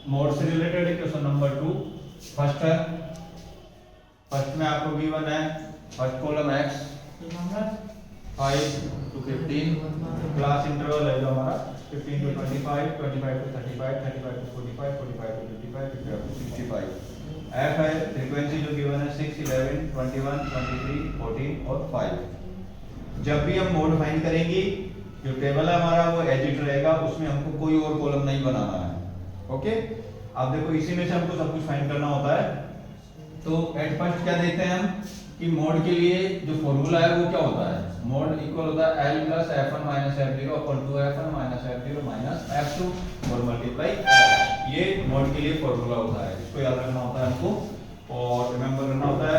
Mode से related है question number 2। First है, फर्स्ट में आपको गिवन है first column x 5 to 15, class interval है जो हमारा 15 to 25, 25 to 35, 35 to 45, 45 to 55, 55 to 65। f है फ्रीक्वेंसी जो गिवन है 6, 11, 21, 23, 14 और 5। जब भी हम मोड फाइंड करेंगे, जो टेबल है हमारा वो एज इट रहेगा, उसमें हमको कोई और कॉलम नहीं बनाना है। ओके, अब देखो इसी में से हमको सब कुछ फाइंड करना होता है। तो एट फर्स्ट क्या देखते हैं हम कि मोड के लिए जो फॉर्मूला है वो क्या होता है, मोड इक्वल होता है L plus F1 minus F0 upon 2F1 minus F0 minus F2 और मल्टीप्लाई F। ये मोड के लिए फॉर्मूला होता है, इसको याद रखना होता है हमको और रिमेंबर करना होता है।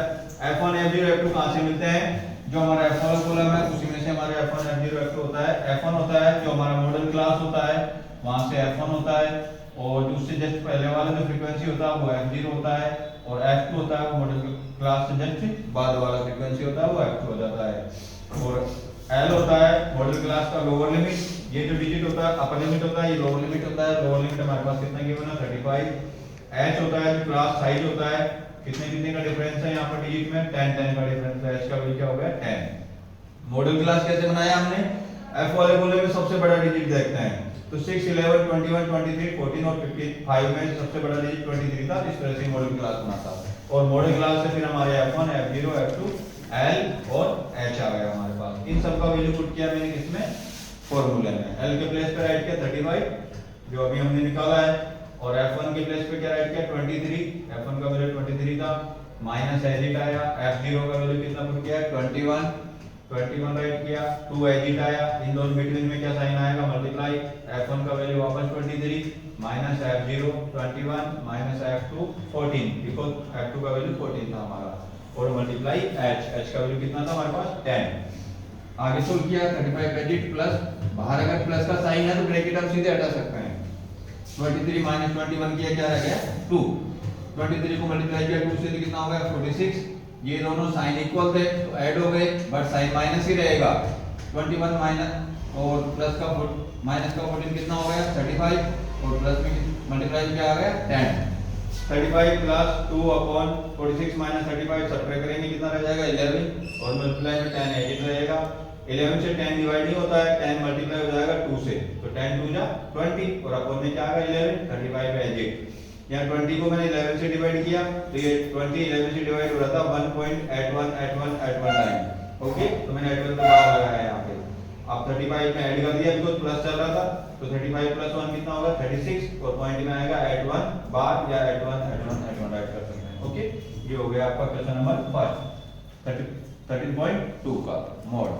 F1 F0 F2 कहां से मिलते हैं, जो हमारा F वाला कॉलम है उसी में से हमारे F1 F0 F2 होता है। F1 होता है जो हमारा मॉडल क्लास होता है, वहां से F1 होता है, और जो उससे जस्ट पहले वाला जो फ्रीक्वेंसी होता है वो F0 होता है, और F2 होता है वो मॉडल क्लास से जस्ट बाद वाला फ्रीक्वेंसी होता है वो F2 हो जाता है। और L होता है मॉडल क्लास का लोअर लिमिट, ये जो डिजिट होता है अपर लिमिट होता है, ये लोअर लिमिट होता है। लोअर लिमिट हमारे पास कितना गिवन है 35। H होता है जो क्लास साइज होता है, कितने कितने का डिफरेंस है यहाँ पर डिजिट में 10 10 का डिफरेंस है। H का वैल्यू क्या हो गया 10। मॉडल क्लास कैसे बनाया हमने, F वाले कॉलम में सबसे बड़ा डिजिट देखते हैं, तो 6, 11, 21, 23, 14 और 55 में सबसे बड़ा डिजिट 23 था। इस तरह से मॉडल क्लास बनाता है। और मॉडल क्लास से फिर हमारे F1 F0 F2 L और H आ गया हमारे पास। इन सब का वैल्यू पुट किया मैंने किसमें, फॉर्मूले में। L के प्लेस पे राइट किया 35 जो अभी हमने निकाला है, और F1 के प्लेस पे क्या राइट किया 23, F1 का वैल्यू 23 था, माइनस एजिट आया। F0 का वैल्यू कितना पुट किया 21 राइट किया, 2 एजिट आया, इन दोनों बिटवीन में क्या साइन आएगा मल्टीप्लाई। F1 का वैल्यू वापस 23 minus F0 21 minus F2 14, because F2 का वैल्यू 14 था हमारा, और मल्टीप्लाई H का वैल्यू कितना था हमारे पास 10। आगे सोल्व किया 35 एजिट प्लस, बाहर अगर प्लस का साइन है तो ब्रैकेट हम सीधे हटा सकते हैं। 23 माइनस 21 किया क्या रह गया 2, 23 को मल्टीप्लाई किया 2 से तो कितना हो गया 46। ये दोनों साइन इक्वल थे तो ऐड हो गए, बट साइन माइनस ही रहेगा। 21 माइनस और प्लस का माइनस का 14 कितना हो गया 35, और प्लस में मल्टीप्लाई क्या आ गया 10। 35 प्लस 2 अपॉन 46 माइनस 35 सब्ट्रैक्ट करेंगे कितना रह जाएगा 11, और मल्टीप्लाई में 10 एजिट रहेगा। 11 से 10 डिवाइड नहीं होता है, 10 मल्टीप्लाई हो जाएगा 2 से, तो 10 2 जा 20, और अपॉन में क्या आ गया 11, 35 एजिट। यहाँ 20 को मैंने 11 से डिवाइड किया तो ये 20 11 से डिवाइड हो रहा था 1.81 ओके, तो मैंने 81 तो बाहर लगाया यहाँ पे। अब 35 में ऐड कर दिया बिकॉज़ प्लस चल रहा था, तो 35 प्लस 1 कितना होगा 36, और पॉइंट में आएगा 81 बार या 81 राइट कर सकते हैं। ओके, ये हो गया आपका क्वेश्चन नंबर 5 13.2 का मोड।